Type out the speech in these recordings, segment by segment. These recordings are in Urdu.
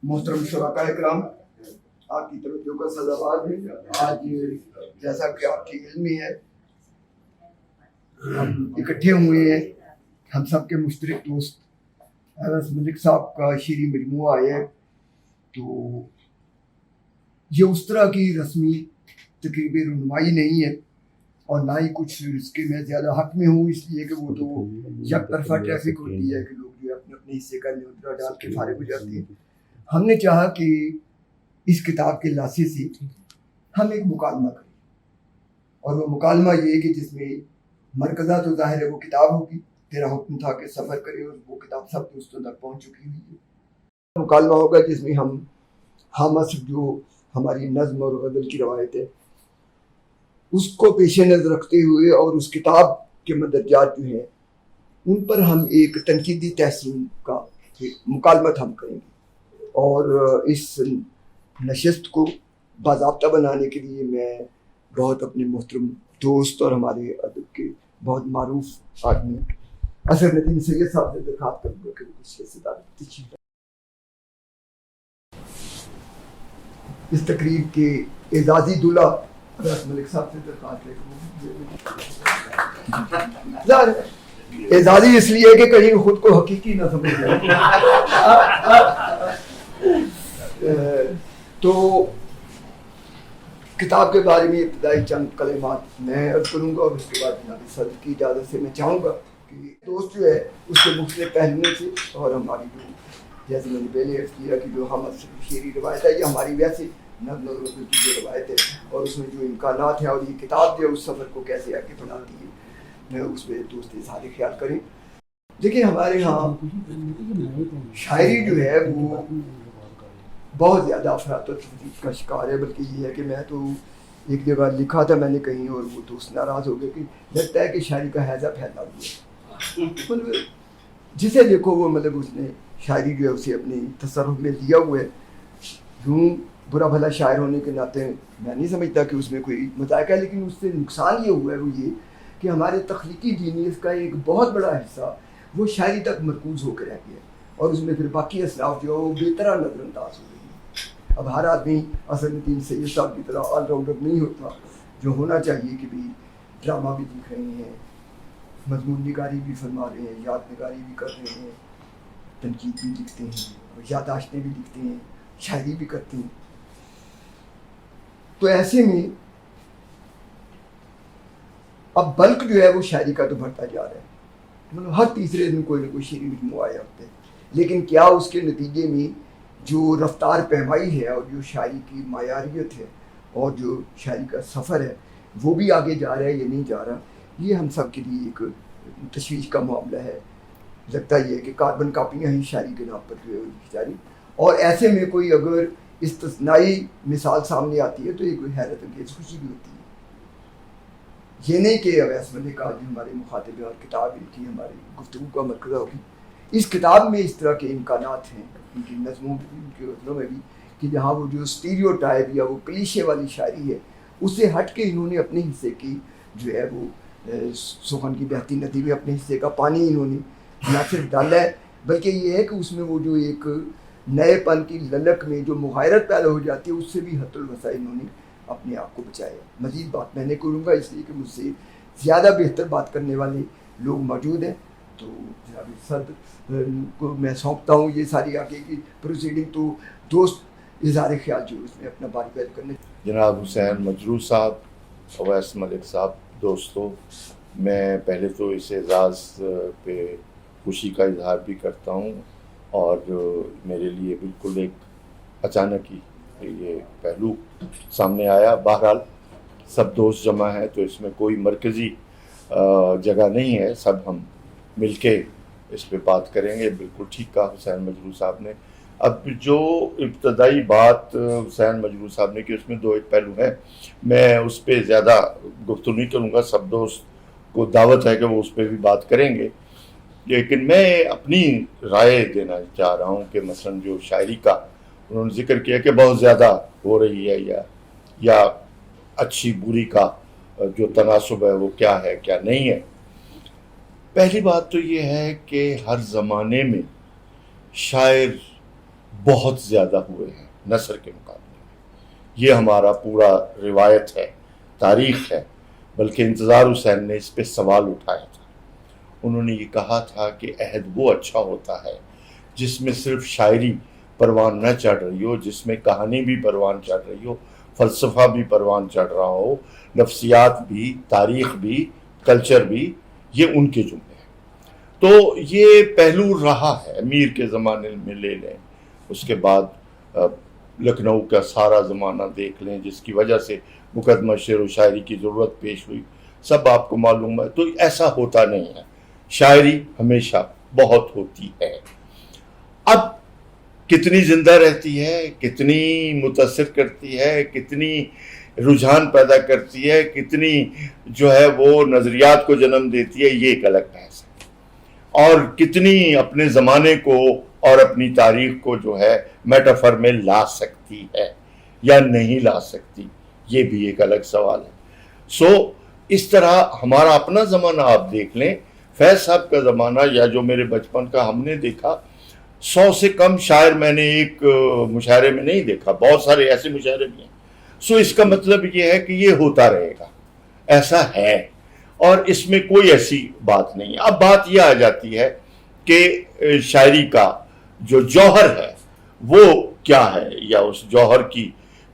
محترم شرکاء اکرام، آپ کی توجہ کا سزاوار ہے۔ آج جیسا کہ آپ کی علم میں ہے، ہم اکٹھے ہوئے ہیں، ہم سب کے مشترک دوست ایس ملک صاحب کا شعری مجموعہ ہے۔ تو یہ اس طرح کی رسمی تقریب رونمائی نہیں ہے اور نہ ہی کچھ اس کے میں زیادہ حق میں ہوں، اس لیے کہ وہ تو یک طرفہ ٹریفک ہوتی ہے کہ لوگ جو اپنے اپنے حصے کا نیوترا ڈال کے فارغ ہو جاتے ہیں۔ ہم نے چاہا کہ اس کتاب کے لاسے سے ہم ایک مکالمہ کریں، اور وہ مکالمہ یہ ہے کہ جس میں مرکزہ تو ظاہر ہے وہ کتاب ہوگی، تیرا حکم تھا کہ سفر کرے، اور وہ کتاب سب دوستوں تک پہنچ چکی ہوئی ہے۔ مکالمہ ہوگا جس میں ہم اصل جو ہماری نظم اور غزل کی روایت ہے اس کو پیش نظر رکھتے ہوئے اور اس کتاب کے مدرجات جو ہیں ان پر ہم ایک تنقیدی تحسین کا مکالمت ہم کریں گے۔ اور اس نشست کو باضابطہ بنانے کے لیے میں بہت اپنے محترم دوست اور ہمارے ادب کے بہت معروف آدمی اظہر ندیم سید صاحب سے درخواست کروں گا کہ وہ کچھ سے تشریف اس تقریب کے اعزازی دولہا ایس ملک صاحب سے درخواست ہے۔ اعزازی اس لیے کہ کہیں خود کو حقیقی نہ سمجھ جائے۔ تو کتاب کے بارے میں ابتدائی چند کلمات میں عرض کروں گا، اور اس کے بعد جناب صدر کی اجازت سے میں چاہوں گا کہ دوست جو ہے اس کے مختلف پہلوؤں سے، اور ہماری جو جیسے میں نے پہلے عرض کیا کہ جو ہم شعری روایت ہے یہ ہماری ویسے نظم و غزل کی جو روایت ہے اور اس میں جو امکانات ہیں، اور یہ کتاب جو ہے اس سفر کو کیسے آگے بڑھاتی ہے، میں اس میں دوست اظہار خیال کریں۔ دیکھیں ہمارے ہاں شاعری جو ہے وہ بہت زیادہ افراط و تفریط کا شکار ہے، بلکہ یہ ہے کہ میں تو ایک جگہ لکھا تھا میں نے کہیں، اور وہ دوست ناراض ہو گئے کہ لگتا ہے کہ شاعری کا حیضہ پھیلا ہوا ہے۔ مطلب جسے دیکھو وہ مطلب اس نے شاعری جو ہے اسے اپنے تصرف میں لیا ہوا ہے۔ یوں برا بھلا شاعر ہونے کے ناطے میں نہیں سمجھتا کہ اس میں کوئی مذائقہ ہے، لیکن اس سے نقصان یہ ہوا ہے وہ یہ کہ ہمارے تخلیقی جینیس کا ایک بہت بڑا حصہ وہ شاعری تک مرکوز ہو کے رہ گیا، اور اس میں پھر باقی اصناف جو ہے وہ بے طرح نظر انداز ہو گئی ہیں۔ اب ہر آدمی اظہر ندیم سید صاحب کی طرح آل راؤنڈر نہیں ہوتا، جو ہونا چاہیے کہ بھی ڈرامہ بھی لکھ رہے ہیں، مضمون نگاری بھی فرما رہے ہیں، یاد نگاری بھی کر رہے ہیں، تنقید بھی لکھتے ہیں، یادداشتیں بھی لکھتے ہیں، شاعری بھی کرتے ہیں۔ تو ایسے میں اب بلک جو ہے وہ شاعری کا تو بڑھتا جا رہا ہے، مطلب ہر تیسرے دن کوئی نہ کوئی شعری مجموعہ آیا ہوتا ہے، لیکن کیا اس کے نتیجے میں جو رفتار پیمائی ہے اور جو شاعری کی معیاریت ہے اور جو شاعری کا سفر ہے وہ بھی آگے جا رہا ہے یا نہیں جا رہا، یہ ہم سب کے لیے ایک تشویش کا معاملہ ہے۔ لگتا یہ ہے کہ کاربن کاپیاں ہیں شاعری کے نام پر جو ہے لکھی جا رہی، اور ایسے میں کوئی اگر استثنائی مثال سامنے آتی ہے تو یہ کوئی حیرت انگیز خوشی بھی ہوتی ہے۔ یہ نہیں کہ اویس ملک آج ہمارے مخاطب ہیں اور کتاب ان کی ہماری گفتگو کا مرکزہ ہوگی۔ اس کتاب میں اس طرح کے امکانات ہیں ان کی نظموں میں بھی، ان کی غزلوں میں بھی، کہ جہاں وہ جو اسٹیریوٹائپ یا وہ کلیشے والی شاعری ہے اس سے ہٹ کے انہوں نے اپنے حصے کی جو ہے وہ سخن کی بہتی ندی میں اپنے حصے کا پانی انہوں نے نہ صرف ڈالا ہے، بلکہ یہ ہے کہ اس میں وہ جو ایک نئے پن کی للک میں جو مغایرت پیدا ہو جاتی ہے اس سے بھی حد الوسع انہوں نے اپنے آپ کو بچایا۔ مزید بات میں نے کروں گا اس لیے کہ مجھ سے زیادہ بہتر بات کرنے والے لوگ موجود ہیں، تو جناب صدر کو میں سونپتا ہوں یہ ساری آگے کی پروسیڈنگ، تو دوست اظہار خیال جو اس میں اپنا باری بیان کرنے۔ جناب حسین مجروح صاحب، اویس ملک صاحب، دوستوں، میں پہلے تو اس اعزاز پہ خوشی کا اظہار بھی کرتا ہوں، اور میرے لیے بالکل ایک اچانک ہی یہ پہلو سامنے آیا۔ بہرحال سب دوست جمع ہیں تو اس میں کوئی مرکزی جگہ نہیں ہے، سب ہم مل کے اس پہ بات کریں گے۔ بالکل ٹھیک کہا حسین مجروح صاحب نے۔ اب جو ابتدائی بات حسین مجروح صاحب نے کہ اس میں دو ایک پہلو ہیں، میں اس پہ زیادہ گفتگو نہیں کروں گا، سب دوست کو دعوت ہے کہ وہ اس پہ بھی بات کریں گے، لیکن میں اپنی رائے دینا چاہ رہا ہوں کہ مثلا جو شاعری کا انہوں نے ذکر کیا کہ بہت زیادہ ہو رہی ہے یا اچھی بری کا جو تناسب ہے وہ کیا ہے کیا نہیں ہے۔ پہلی بات تو یہ ہے کہ ہر زمانے میں شاعر بہت زیادہ ہوئے ہیں نثر کے مقابلے میں. یہ ہمارا پورا روایت ہے، تاریخ ہے. بلکہ انتظار حسین نے اس پہ سوال اٹھایا تھا. انہوں نے یہ کہا تھا کہ عہد وہ اچھا ہوتا ہے جس میں صرف شاعری پروان نہ چڑھ رہی ہو، جس میں کہانی بھی پروان چڑھ رہی ہو، فلسفہ بھی پروان چڑھ رہا ہو، نفسیات بھی، تاریخ بھی، کلچر بھی. یہ ان کے جملے ہیں. تو یہ پہلو رہا ہے. میر کے زمانے میں لے لیں، اس کے بعد لکھنؤ کا سارا زمانہ دیکھ لیں جس کی وجہ سے مقدمہ شعر و شاعری کی ضرورت پیش ہوئی، سب آپ کو معلوم ہے. تو ایسا ہوتا نہیں ہے. شاعری ہمیشہ بہت ہوتی ہے. اب کتنی زندہ رہتی ہے، کتنی متاثر کرتی ہے، کتنی رجحان پیدا کرتی ہے، کتنی جو ہے وہ نظریات کو جنم دیتی ہے، یہ ایک الگ بحث ہے. اور کتنی اپنے زمانے کو اور اپنی تاریخ کو جو ہے میٹافر میں لا سکتی ہے یا نہیں لا سکتی، یہ بھی ایک الگ سوال ہے. سو اس طرح ہمارا اپنا زمانہ آپ دیکھ لیں. فیض صاحب کا زمانہ یا جو میرے بچپن کا ہم نے دیکھا، 100 سے کم شاعر میں نے ایک مشاعرے میں نہیں دیکھا. بہت سارے ایسے مشاعرے بھی ہیں. سو اس کا مطلب یہ ہے کہ یہ ہوتا رہے گا، ایسا ہے. اور اس میں کوئی ایسی بات نہیں. اب بات یہ آ جاتی ہے کہ شاعری کا جو جوہر ہے وہ کیا ہے، یا اس جوہر کی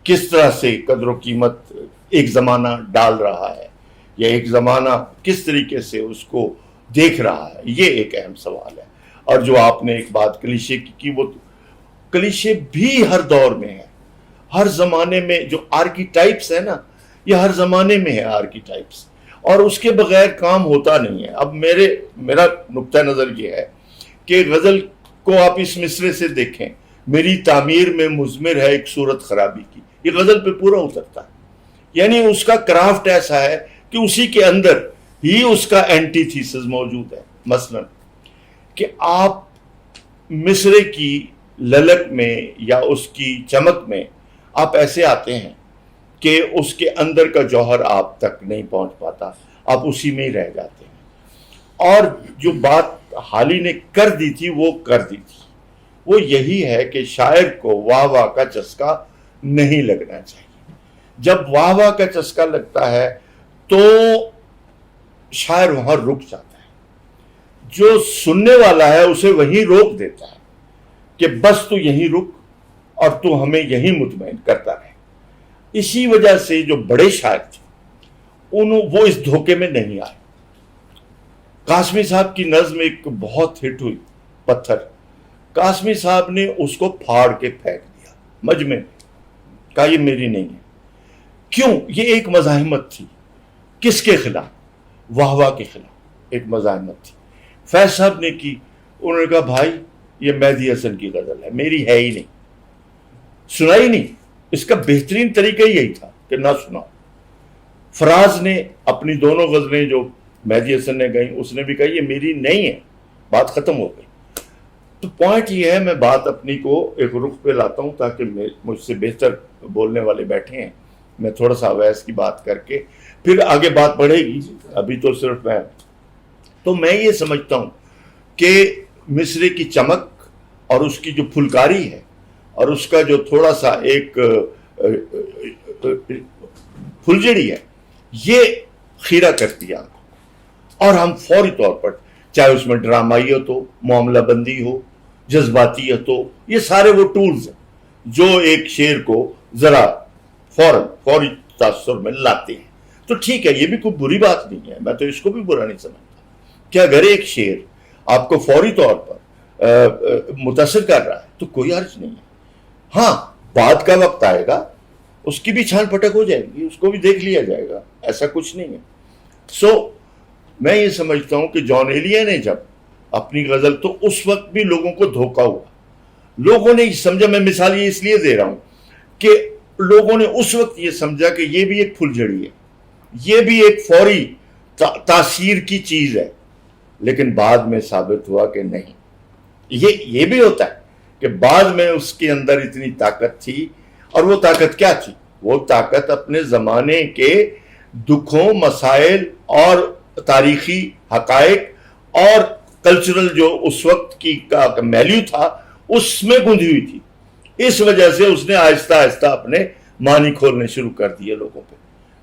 کس طرح سے قدر و قیمت ایک زمانہ ڈال رہا ہے، یا ایک زمانہ کس طریقے سے اس کو دیکھ رہا ہے. یہ ایک اہم سوال ہے. اور جو آپ نے ایک بات کلیشے کی، وہ کلیشے بھی ہر دور میں ہے، ہر زمانے میں. جو آرکیٹائپس ہے نا، یہ ہر زمانے میں ہے آرکیٹائپس، اور اس کے بغیر کام ہوتا نہیں ہے. اب میرا نقطہ نظر یہ ہے کہ غزل کو آپ اس مصرے سے دیکھیں، میری تعمیر میں مضمر ہے ایک صورت خرابی کی. یہ غزل پہ پورا اترتا ہے. یعنی اس کا کرافٹ ایسا ہے کہ اسی کے اندر ہی اس کا اینٹی تھیسس موجود ہے. مثلا کہ آپ مصرے کی للک میں یا اس کی چمک میں آپ ایسے آتے ہیں کہ اس کے اندر کا جوہر آپ تک نہیں پہنچ پاتا، آپ اسی میں ہی رہ جاتے ہیں. اور جو بات حالی نے کر دی تھی وہ کر دی تھی، وہ یہی ہے کہ شاعر کو واہ واہ کا چسکا نہیں لگنا چاہیے. جب واہ واہ کا چسکا لگتا ہے تو شاعر وہاں رک جاتا ہے. جو سننے والا ہے اسے وہیں روک دیتا ہے کہ بس تو یہیں رک اور تو ہمیں یہیں مطمئن کرتا رہے. اسی وجہ سے جو بڑے شاعر تھے وہ اس دھوکے میں نہیں آئے. قاسمی صاحب کی نظم ایک بہت ہٹ ہوئی، پتھر. قاسمی صاحب نے اس کو پھاڑ کے پھینک دیا مجمع میں، کہا یہ میری نہیں ہے. کیوں؟ یہ ایک مزاحمت تھی. کس کے خلاف؟ واہ واہ کے خلاف ایک مزاحمت تھی. فیض صاحب نے کی. انہوں نے کہا بھائی یہ مہدی حسن کی غزل ہے، میری ہے ہی نہیں، سنائی نہیں. اس کا بہترین طریقہ یہی تھا کہ نہ سناؤ. فراز نے اپنی دونوں غزلیں جو مہدی حسن نے گئیں، اس نے بھی کہا یہ میری نہیں ہے، بات ختم ہو گئی. تو پوائنٹ یہ ہے، میں بات اپنی کو ایک رخ پہ لاتا ہوں تاکہ مجھ سے بہتر بولنے والے بیٹھے ہیں. میں تھوڑا سا اویس کی بات کر کے پھر آگے بات بڑھے گی. ابھی تو صرف میں یہ سمجھتا ہوں کہ مصرے کی چمک اور اس کی جو پھلکاری ہے اور اس کا جو تھوڑا سا ایک پھلجڑی ہے، یہ خیرہ کرتی ہے. اور ہم فوری طور پر، چاہے اس میں ڈرامائیت ہو، معاملہ بندی ہو، جذباتیت ہو، یہ سارے وہ ٹولز ہیں جو ایک شعر کو ذرا فوری تاثر میں لاتے ہیں. تو ٹھیک ہے، یہ بھی کوئی بری بات نہیں ہے، میں تو اس کو بھی برا نہیں سمجھتا کہ اگر ایک شعر آپ کو فوری طور پر متاثر کر رہا ہے تو کوئی حرج نہیں ہے. ہاں، بعد کا وقت آئے گا، اس کی بھی چھان پھٹک ہو جائے گی، اس کو بھی دیکھ لیا جائے گا، ایسا کچھ نہیں ہے. سو میں یہ سمجھتا ہوں کہ جان ایلیا نے جب اپنی غزل، تو اس وقت بھی لوگوں کو دھوکا ہوا. لوگوں نے سمجھا، میں مثال یہ اس لیے دے رہا ہوں کہ لوگوں نے اس وقت یہ سمجھا کہ یہ بھی ایک پھلجھڑی ہے، یہ بھی ایک فوری تاثیر کی چیز ہے. لیکن بعد میں ثابت ہوا کہ نہیں. یہ بھی ہوتا ہے کہ بعد میں اس کے اندر اتنی طاقت تھی. اور وہ طاقت کیا تھی؟ وہ طاقت اپنے زمانے کے دکھوں، مسائل اور تاریخی حقائق اور کلچرل جو اس وقت کی کا میلیو تھا، اس میں گندھی ہوئی تھی. اس وجہ سے اس نے آہستہ آہستہ اپنے معنی کھولنے شروع کر دیے لوگوں پہ.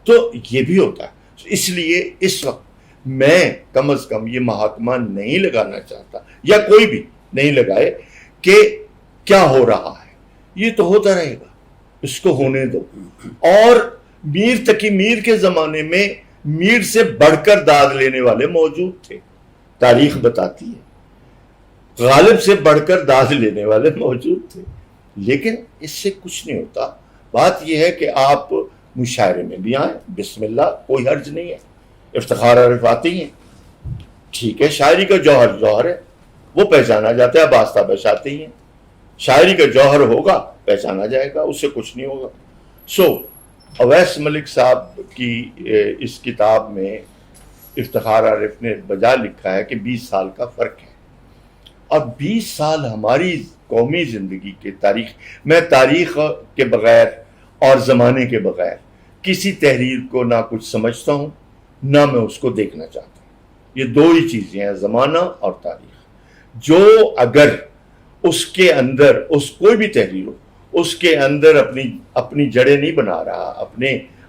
تو یہ بھی ہوتا ہے. اس لیے اس وقت میں کم از کم یہ محاکمہ نہیں لگانا چاہتا, یا کوئی بھی نہیں لگائے, کہ کیا ہو رہا ہے. یہ تو ہوتا رہے گا, اس کو ہونے دو. اور میر تقی میر کے زمانے میں میر سے بڑھ کر داد لینے والے موجود تھے, تاریخ بتاتی ہے. غالب سے بڑھ کر داد لینے والے موجود تھے, لیکن اس سے کچھ نہیں ہوتا. بات یہ ہے کہ آپ مشاعرے میں بھی آئیں, بسم اللہ, کوئی حرج نہیں ہے. افتخار عارف آتے ہی ہیں, ٹھیک ہے. شاعری کا جوہر جوہر ہے, وہ پہچانا جاتا ہے. عباس تابش آتے ہی ہیں, شاعری کا جوہر ہوگا, پہچانا جائے گا, اس سے کچھ نہیں ہوگا. اویس ملک صاحب کی اس کتاب میں افتخار عارف نے بجا لکھا ہے کہ 20 سال کا فرق ہے. اب 20 سال ہماری قومی زندگی کے تاریخ, میں تاریخ کے بغیر اور زمانے کے بغیر کسی تحریر کو نہ کچھ سمجھتا ہوں, نہ میں اس کو دیکھنا چاہتا ہوں. یہ دو ہی چیزیں ہیں, زمانہ اور تاریخ. جو اگر اس کے اندر, اس کوئی بھی تحریر ہو, اس کے اندر اپنی جڑیں نہیں بنا رہا,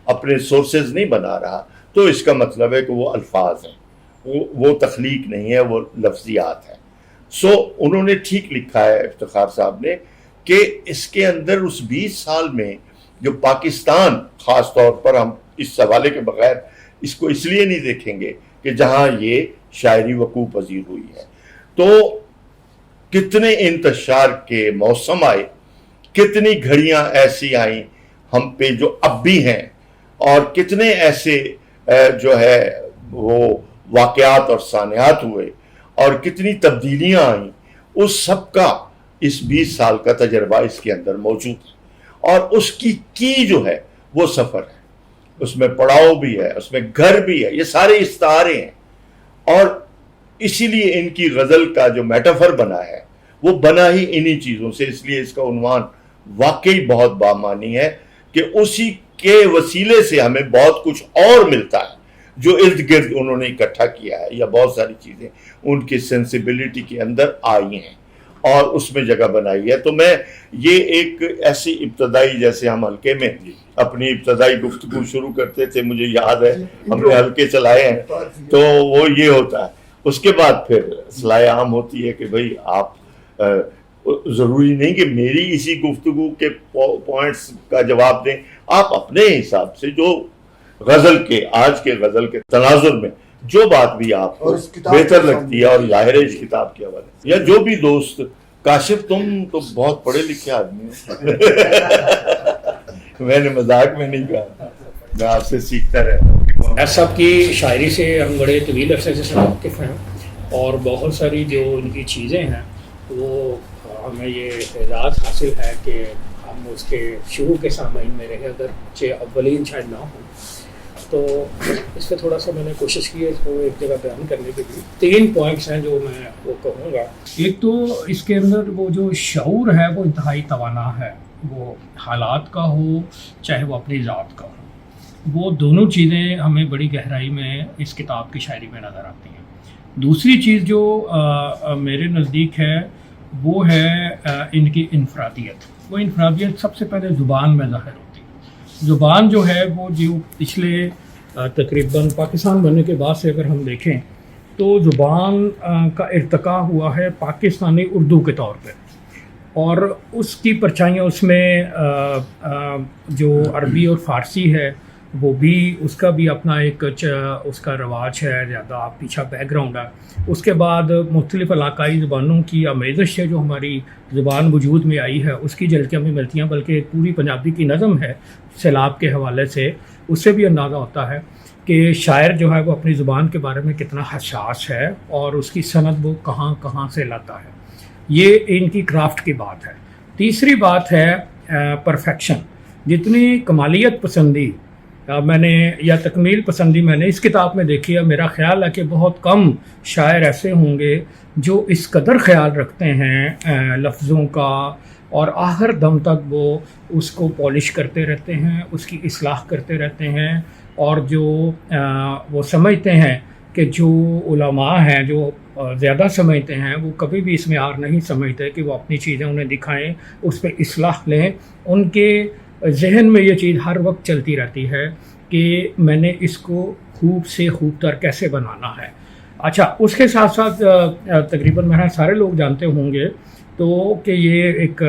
اپنے سورسز نہیں بنا رہا, تو اس کا مطلب ہے کہ وہ الفاظ ہیں, وہ تخلیق نہیں ہے, وہ لفظیات ہے. انہوں نے ٹھیک لکھا ہے افتخار صاحب نے کہ اس کے اندر اس 20 سال میں جو پاکستان, خاص طور پر ہم اس حوالے کے بغیر اس کو اس لیے نہیں دیکھیں گے کہ جہاں یہ شاعری وقوع پذیر ہوئی ہے, تو کتنے انتشار کے موسم آئے, کتنی گھڑیاں ایسی آئیں ہم پہ جو اب بھی ہیں, اور کتنے ایسے جو ہے وہ واقعات اور سانحات ہوئے, اور کتنی تبدیلیاں آئیں. اس سب کا اس 20 سال کا تجربہ اس کے اندر موجود ہے. اور اس کی جو ہے وہ سفر ہے, اس میں پڑاؤ بھی ہے, اس میں گھر بھی ہے, یہ سارے استعارے ہیں. اور اسی لیے ان کی غزل کا جو میٹافر بنا ہے وہ بنا ہی انہی چیزوں سے. اس لیے اس کا عنوان واقعی بہت بامانی ہے کہ اسی کے وسیلے سے ہمیں بہت کچھ اور ملتا ہے جو ارد گرد انہوں نے اکٹھا کیا ہے, یا بہت ساری چیزیں ان کی سینسیبلٹی کے اندر آئی ہیں اور اس میں جگہ بنائی ہے. تو میں یہ ایک ایسی ابتدائی, جیسے ہم حلقے میں اپنی ابتدائی گفتگو شروع کرتے تھے, مجھے یاد ہے ہم نے حلقے چلائے ہیں, تو وہ یہ ہوتا ہے. اس کے بعد پھر اصلاح عام ہوتی ہے کہ بھئی آپ ضروری نہیں کہ میری اسی گفتگو کے پوائنٹس کا جواب دیں, آپ اپنے حساب سے جو غزل کے, آج کے غزل کے تناظر میں جو بات بھی آپ کو بہتر لگتی ہے, اور ظاہر ہے اس کتاب کے حوالے, یا جو بھی دوست. کاشف تم تو بہت پڑھے لکھے آدمی ہو, میں نے مذاق میں نہیں کہا, میں آپ سے سیکھتا رہتا ہوں. ایس صاحب کی شاعری سے ہم بڑے طویل عرصے سے واقف ہیں, اور بہت ساری جو ان کی چیزیں ہیں وہ ہمیں یہ اعزاز حاصل ہے کہ ہم اس کے شروع کے سامعین میں رہے, اگرچہ اولین شاید نہ ہوں. تو اس پہ تھوڑا سا میں نے کوشش کی ہے اس کو ایک جگہ بیان کرنے کے لیے. 3 پوائنٹس ہیں جو میں وہ کہوں گا. ایک تو اس کے اندر وہ جو شعور ہے وہ انتہائی توانا ہے, وہ حالات کا ہو چاہے وہ اپنی ذات کا ہو, وہ دونوں چیزیں ہمیں بڑی گہرائی میں اس کتاب کی شاعری میں نظر آتی ہیں. دوسری چیز جو میرے نزدیک ہے وہ ہے ان کی انفرادیت. وہ انفرادیت سب سے پہلے زبان میں ظاہر ہوتی ہے. زبان جو ہے وہ جو پچھلے تقریباً پاکستان بننے کے بعد سے اگر ہم دیکھیں تو زبان کا ارتقاء ہوا ہے پاکستانی اردو کے طور پہ, اور اس کی پرچھائیاں اس میں جو عربی اور فارسی ہے وہ بھی, اس کا بھی اپنا ایک اس کا رواج ہے, زیادہ پیچھا بیک گراؤنڈ ہے. اس کے بعد مختلف علاقائی زبانوں کی آمیزش ہے جو ہماری زبان وجود میں آئی ہے, اس کی جھلکیاں بھی ملتی ہیں. بلکہ ایک پوری پنجابی کی نظم ہے سیلاب کے حوالے سے, اس سے بھی اندازہ ہوتا ہے کہ شاعر جو ہے وہ اپنی زبان کے بارے میں کتنا حساس ہے, اور اس کی سند وہ کہاں کہاں سے لاتا ہے. یہ ان کی کرافٹ کی بات ہے. تیسری بات ہے پرفیکشن. جتنی کمالیت پسندی میں نے یا تکمیل پسندی میں نے اس کتاب میں دیکھی ہے, میرا خیال ہے کہ بہت کم شاعر ایسے ہوں گے جو اس قدر خیال رکھتے ہیں لفظوں کا, اور آخر دم تک وہ اس کو پالش کرتے رہتے ہیں, اس کی اصلاح کرتے رہتے ہیں, اور جو وہ سمجھتے ہیں کہ جو علماء ہیں جو زیادہ سمجھتے ہیں وہ کبھی بھی اس معیار نہیں سمجھتے کہ وہ اپنی چیزیں انہیں دکھائیں، اس پہ اصلاح لیں. ان کے ذہن میں یہ چیز ہر وقت چلتی رہتی ہے کہ میں نے اس کو خوب سے خوب تر کیسے بنانا ہے. اچھا، اس کے ساتھ ساتھ تقریباً میرا سارے لوگ جانتے ہوں گے تو کہ یہ ایک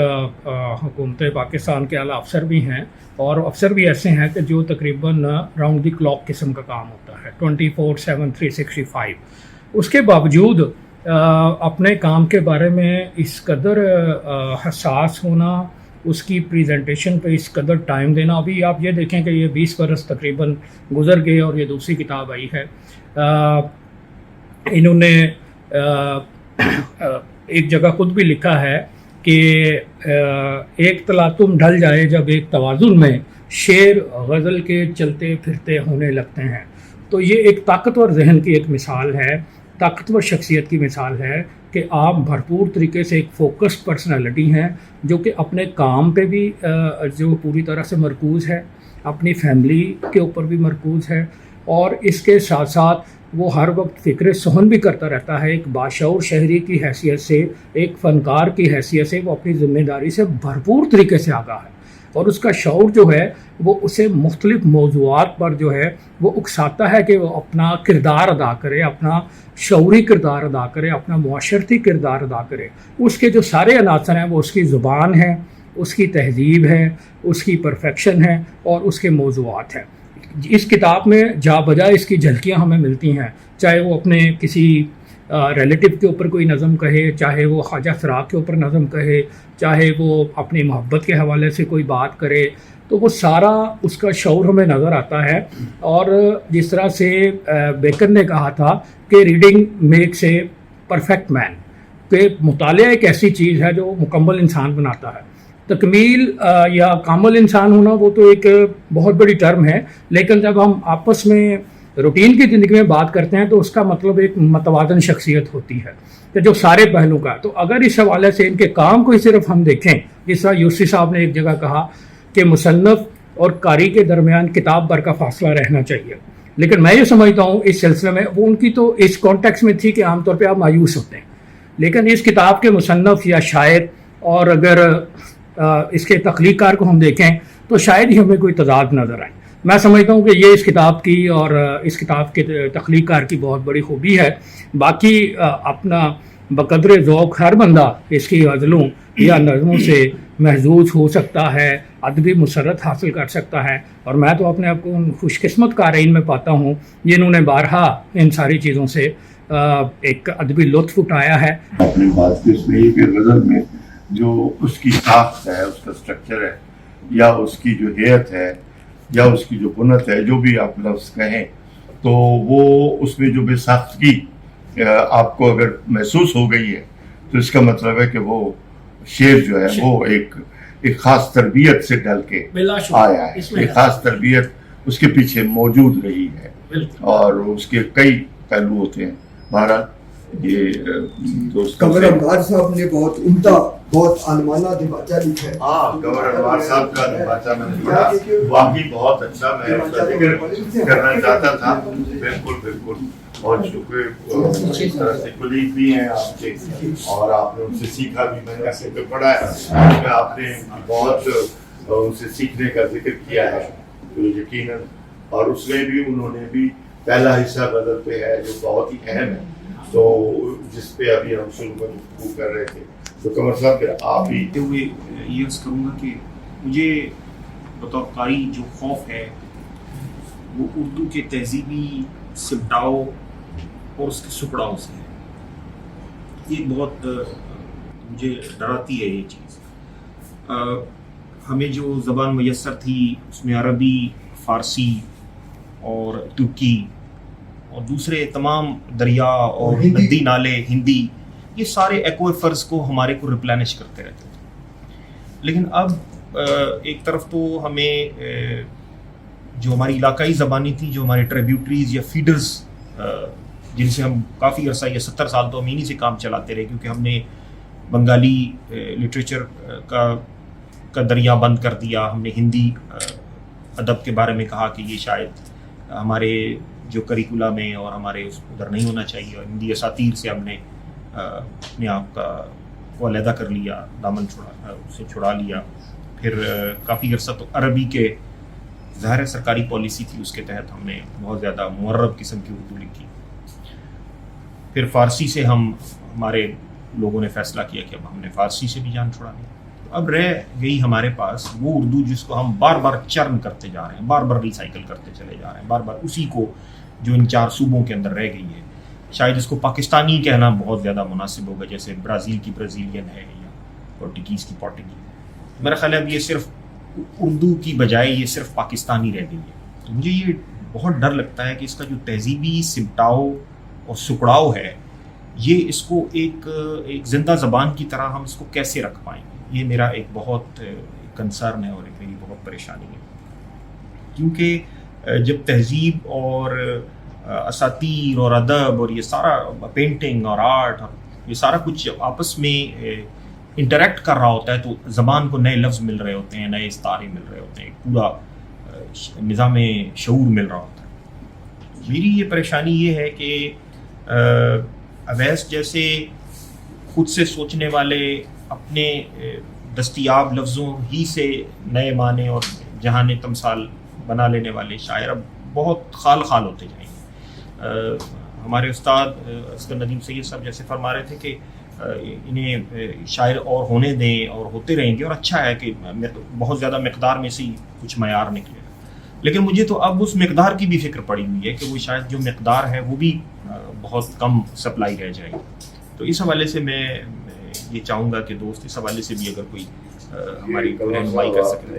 حکومت پاکستان کے اعلیٰ افسر بھی ہیں، اور افسر بھی ایسے ہیں کہ جو تقریباً راؤنڈ دی کلاک قسم کا کام ہوتا ہے، 24/7 365. اس کے باوجود اپنے کام کے بارے میں اس قدر حساس ہونا، اس کی پریزنٹیشن پہ اس قدر ٹائم دینا. ابھی آپ یہ دیکھیں کہ یہ 20 برس تقریباً گزر گئے اور یہ دوسری کتاب آئی ہے. انہوں نے ایک جگہ خود بھی لکھا ہے کہ ایک تلاطم ڈھل جائے جب ایک توازن میں، شعر غزل کے چلتے پھرتے ہونے لگتے ہیں. تو یہ ایک طاقتور ذہن کی ایک مثال ہے، طاقتور شخصیت کی مثال ہے کہ آپ بھرپور طریقے سے ایک فوکس پرسنالٹی ہیں جو کہ اپنے کام پہ بھی جو پوری طرح سے مرکوز ہے، اپنی فیملی کے اوپر بھی مرکوز ہے، اور اس کے ساتھ ساتھ وہ ہر وقت فکر سخن بھی کرتا رہتا ہے. ایک باشعور شہری کی حیثیت سے، ایک فنکار کی حیثیت سے وہ اپنی ذمہ داری سے بھرپور طریقے سے آگاہ ہے، اور اس کا شعور جو ہے وہ اسے مختلف موضوعات پر جو ہے وہ اکساتا ہے کہ وہ اپنا کردار ادا کرے، اپنا شعوری کردار ادا کرے، اپنا معاشرتی کردار ادا کرے. اس کے جو سارے عناصر ہیں وہ اس کی زبان ہے، اس کی تہذیب ہے، اس کی پرفیکشن ہے، اور اس کے موضوعات ہیں. اس کتاب میں جا بجا اس کی جھلکیاں ہمیں ملتی ہیں، چاہے وہ اپنے کسی ریلیٹیو کے اوپر کوئی نظم کہے، چاہے وہ خواجہ فراق کے اوپر نظم کہے، چاہے وہ اپنی محبت کے حوالے سے کوئی بات کرے، تو وہ سارا اس کا شعور ہمیں نظر آتا ہے. اور جس طرح سے بیکن نے کہا تھا کہ ریڈنگ میکس اے پرفیکٹ مین، کہ مطالعہ ایک ایسی چیز ہے جو مکمل انسان بناتا ہے. تکمیل یا کامل انسان ہونا وہ تو ایک بہت بڑی ٹرم ہے، لیکن جب ہم آپس میں روٹین کی زندگی میں بات کرتے ہیں تو اس کا مطلب ایک متوازن شخصیت ہوتی ہے کہ جو سارے پہلو کا. تو اگر اس حوالے سے ان کے کام کو ہی صرف ہم دیکھیں، جس طرح یوسی صاحب نے ایک جگہ کہا کہ مصنف اور قاری کے درمیان کتاب بھر کا فاصلہ رہنا چاہیے، لیکن میں یہ سمجھتا ہوں اس سلسلے میں وہ ان کی تو اس کانٹیکس میں تھی کہ عام طور پہ آپ مایوس ہوتے ہیں، لیکن اس کتاب کے مصنف یا شاعر، اور اگر اس کے تخلیق کار کو ہم دیکھیں تو شاید ہی ہمیں کوئی تضاد نظر آئے. میں سمجھتا ہوں کہ یہ اس کتاب کی اور اس کتاب کے تخلیق کار کی بہت بڑی خوبی ہے. باقی اپنا بقدر ذوق ہر بندہ اس کی غزلوں یا نظموں سے محظوظ ہو سکتا ہے، ادبی مسرت حاصل کر سکتا ہے، اور میں تو اپنے آپ کو ان خوش قسمت قارئین میں پاتا ہوں جنہوں نے بارہا ان ساری چیزوں سے ایک ادبی لطف اٹھایا ہے. اپنی بات کی اس میں یہ کہ غزل میں جو اس کی ساخت ہے، اس کا اسٹرکچر ہے، یا اس کی جو ہیئت ہے، یا اس کی جو بنت ہے، جو بھی آپ لفظ کہیں، تو وہ اس میں جو بے ساختگی آپ کو اگر محسوس ہو گئی ہے تو اس کا مطلب ہے کہ وہ شعر جو ہے وہ ایک خاص تربیت سے ڈل کے آیا ہے، ایک خاص تربیت اس کے پیچھے موجود رہی ہے، اور اس کے کئی پہلو ہوتے ہیں. بہرحال یہ دوست قمر انوار صاحب نے بہت عمدہ، بہت عالمانہ دباچہ لکھا ہے. قمر انوار صاحب کا دباچہ میں نے پڑھا، واقعی بہت اچھا. میں اس کا ذکر کرنا چاہتا تھا. بالکل بالکل، بہت شکریہ. اس طرح سے کلیگ بھی ہیں آپ کے، اور آپ نے ان سے سیکھا بھی. میں نے اسے پڑھا ہے کہ آپ نے بہت ان سے سیکھنے کا ذکر کیا ہے یقیناً، اور اس میں بھی انہوں نے بھی پہلا حصہ غزل پہ ہے جو بہت ہی اہم ہے، تو جس پہ ابھی ہم شروع میں گفتگو کر رہے تھے. تو قمر صاحب پھر آپ ہی ہوئے یہ عرض کروں گا کہ مجھے بطور قاری جو خوف ہے وہ اردو کے تہذیبی سمٹاؤ اور اس کے سکڑاؤ سے ہے. یہ بہت مجھے ڈراتی ہے یہ چیز. ہمیں جو زبان میسر تھی اس میں عربی، فارسی اور ترکی اور دوسرے تمام دریا اور ندی نالے، ہندی، یہ سارے ایکویفرز کو ہمارے کو ریپلینش کرتے رہتے تھے. لیکن اب ایک طرف تو ہمیں جو ہماری علاقائی زبانیں تھیں، جو ہمارے ٹریبیوٹریز یا فیڈرز جن سے ہم کافی عرصہ یا 70 سال تو ہم انہی سے کام چلاتے رہے، کیونکہ ہم نے بنگالی لٹریچر کا دریا بند کر دیا. ہم نے ہندی ادب کے بارے میں کہا کہ یہ شاید ہمارے جو کریکولا میں اور ہمارے ادھر نہیں ہونا چاہیے، اور ہندی اساتیر سے ہم نے اپنے آپ کا وہ علیحدہ کر لیا، دامن اسے چھڑا لیا. پھر کافی عرصہ تو عربی کے ظاہر سرکاری پالیسی تھی، اس کے تحت ہم نے بہت زیادہ معرب قسم کی اردو لکھی. پھر فارسی سے ہمارے لوگوں نے فیصلہ کیا کہ اب ہم نے فارسی سے بھی جان چھڑا لی. اب رہ گئی ہمارے پاس وہ اردو جس کو ہم بار بار چرن کرتے جا رہے ہیں، بار بار ریسائیکل کرتے چلے جا رہے ہیں، بار بار اسی کو جو ان 4 صوبوں کے اندر رہ گئی ہے. شاید اس کو پاکستانی کہنا بہت زیادہ مناسب ہوگا، جیسے برازیل کی برازیلین ہے یا پورٹوگیز کی پورٹوگیز. میرا خیال ہے اب یہ صرف اردو کی بجائے یہ صرف پاکستانی رہ گئی ہے. تو مجھے یہ بہت ڈر لگتا ہے کہ اس کا جو تہذیبی سمٹاؤ اور سکڑاؤ ہے، یہ اس کو ایک زندہ زبان کی طرح ہم اس کو کیسے رکھ پائیں گے. یہ میرا ایک بہت کنسرن ہے اور ایک میری بہت پریشانی ہے. کیونکہ جب تہذیب اور اساطیر اور ادب اور یہ سارا پینٹنگ اور آرٹ اور یہ سارا کچھ آپس میں انٹریکٹ کر رہا ہوتا ہے تو زبان کو نئے لفظ مل رہے ہوتے ہیں، نئے استعارے مل رہے ہوتے ہیں، ایک پورا نظام شعور مل رہا ہوتا ہے. میری یہ پریشانی یہ ہے کہ اویس جیسے خود سے سوچنے والے اپنے دستیاب لفظوں ہی سے نئے معنی اور جہان تمثال بنا لینے والے شاعر اب بہت خال خال ہوتے جائیں گے. ہمارے استاد اصغر ندیم سید صاحب جیسے فرما رہے تھے کہ انہیں شاعر اور ہونے دیں اور ہوتے رہیں گے، اور اچھا ہے کہ بہت زیادہ مقدار میں سے ہی کچھ معیار نکلے گا. لیکن مجھے تو اب اس مقدار کی بھی فکر پڑی ہوئی ہے کہ وہ شاید جو مقدار ہے وہ بھی بہت کم سپلائی رہ جائے گی. تو اس حوالے سے میں یہ چاہوں گا کہ دوست اس حوالے سے بھی اگر کوئی ہماری رہنمائی کر سکتے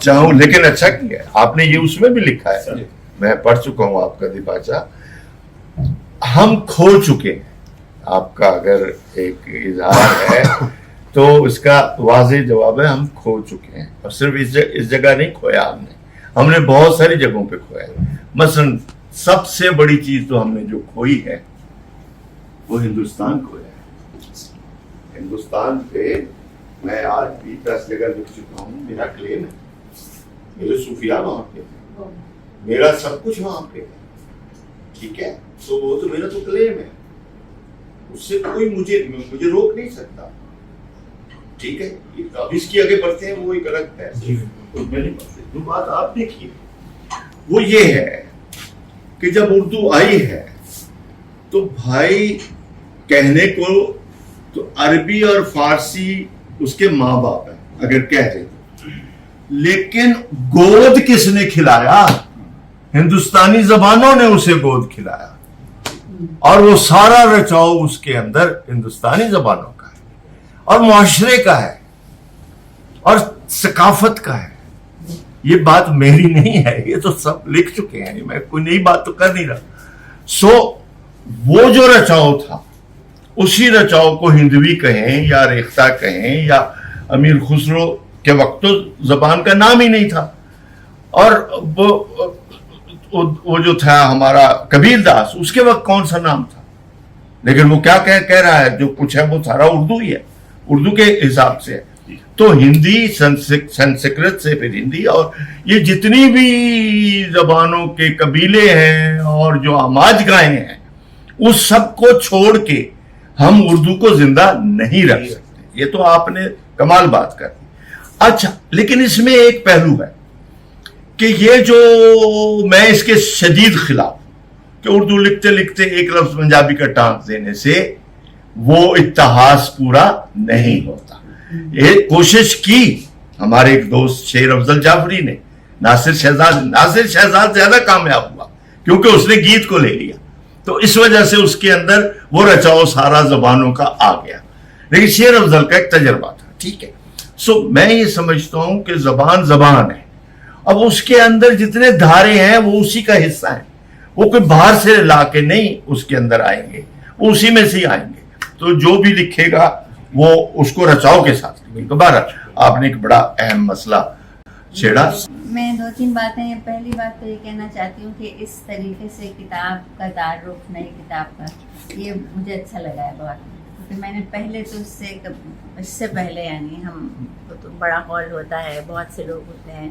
چاہوں. لیکن اچھا کیا آپ نے یہ اس میں بھی لکھا ہے، میں پڑھ چکا ہوں آپ کا دیباچہ. ہم کھو چکے ہیں. آپ کا اگر ایک اظہار ہے تو اس کا واضح جواب ہے ہم کھو چکے ہیں. اور صرف اس جگہ نہیں کھویا ہم نے بہت ساری جگہوں پہ کھویا. مثلا سب سے بڑی چیز تو ہم نے جو کھوئی ہے وہ ہندوستان کھویا ہے. ہندوستان پہ میں آج بھی 10 جگہ لکھ چکا ہوں. میرا کلیم ہے، میرے صوفیاء وہاں پہ، میرا سب کچھ وہاں پہ ہے. ٹھیک ہے، تو وہ تو میرا تو کلیم ہے، اس سے کوئی مجھے روک نہیں سکتا. ٹھیک ہے، اب اس کی آگے بڑھتے ہیں وہ ایک الگ ہے. اس میں نہیں بڑھتے. جو بات آپ نے کی وہ یہ ہے کہ جب اردو آئی ہے تو بھائی کہنے کو تو عربی اور فارسی اس کے ماں باپ ہیں اگر کہہ دیں تو، لیکن گود کس نے کھلایا؟ ہندوستانی زبانوں نے اسے گود کھلایا. اور وہ سارا رچاؤ اس کے اندر ہندوستانی زبانوں کا ہے اور معاشرے کا ہے اور ثقافت کا ہے. یہ بات میری نہیں ہے، یہ تو سب لکھ چکے ہیں، میں کوئی نئی بات تو کر نہیں رہا. وہ جو رچاؤ تھا اسی رچاؤ کو ہندوی کہیں یا ریختہ کہیں یا امیر خسرو کے وقت تو زبان کا نام ہی نہیں تھا. اور وہ جو تھا ہمارا کبیر داس، اس کے وقت کون سا نام تھا؟ لیکن وہ کیا کہہ رہا ہے، جو کچھ ہے وہ سارا اردو ہی ہے، اردو کے حساب سے ہے. تو ہندی سنسکرت سے پھر ہندی، اور یہ جتنی بھی زبانوں کے قبیلے ہیں اور جو آماج گاہیں ہیں اس سب کو چھوڑ کے ہم اردو کو زندہ نہیں رکھ سکتے. یہ تو آپ نے کمال بات کر دی. اچھا، لیکن اس میں ایک پہلو ہے کہ یہ جو میں اس کے شدید خلاف کہ اردو لکھتے لکھتے ایک لفظ پنجابی کا ٹانک دینے سے وہ اتحاد پورا نہیں ہوتا. ایک کوشش کی ہمارے ایک دوست شیر افضل جعفری نے، ناصر شہزاد زیادہ کامیاب ہوا کیونکہ اس نے گیت کو لے لیا، تو اس وجہ سے اس کے اندر وہ رچاؤ سارا زبانوں کا آ گیا. لیکن شیر افضل کا ایک تجربہ تھا. ٹھیک ہے، میں یہ سمجھتا ہوں کہ زبان ہے. اب اس کے اندر جتنے دھارے ہیں وہ اسی کا حصہ ہیں، وہ کوئی باہر سے لا کے نہیں اس کے اندر آئیں گے، وہ اسی میں سے آئیں گے. تو جو بھی لکھے گا وہ اس کو رچاؤ کے ساتھ لکھے گا. بہرحال آپ نے ایک بڑا اہم مسئلہ چھیڑا. میں 2-3 باتیں. پہلی بات تو یہ کہنا چاہتی ہوں کہ اس طریقے سے کتاب کا تعارف نئی کتاب کا یہ مجھے اچھا لگا ہے بہت. کیونکہ میں نے پہلے تو اس سے پہلے یعنی ہم تو بڑا ہال ہوتا ہے، بہت سے لوگ ہوتے ہیں،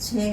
6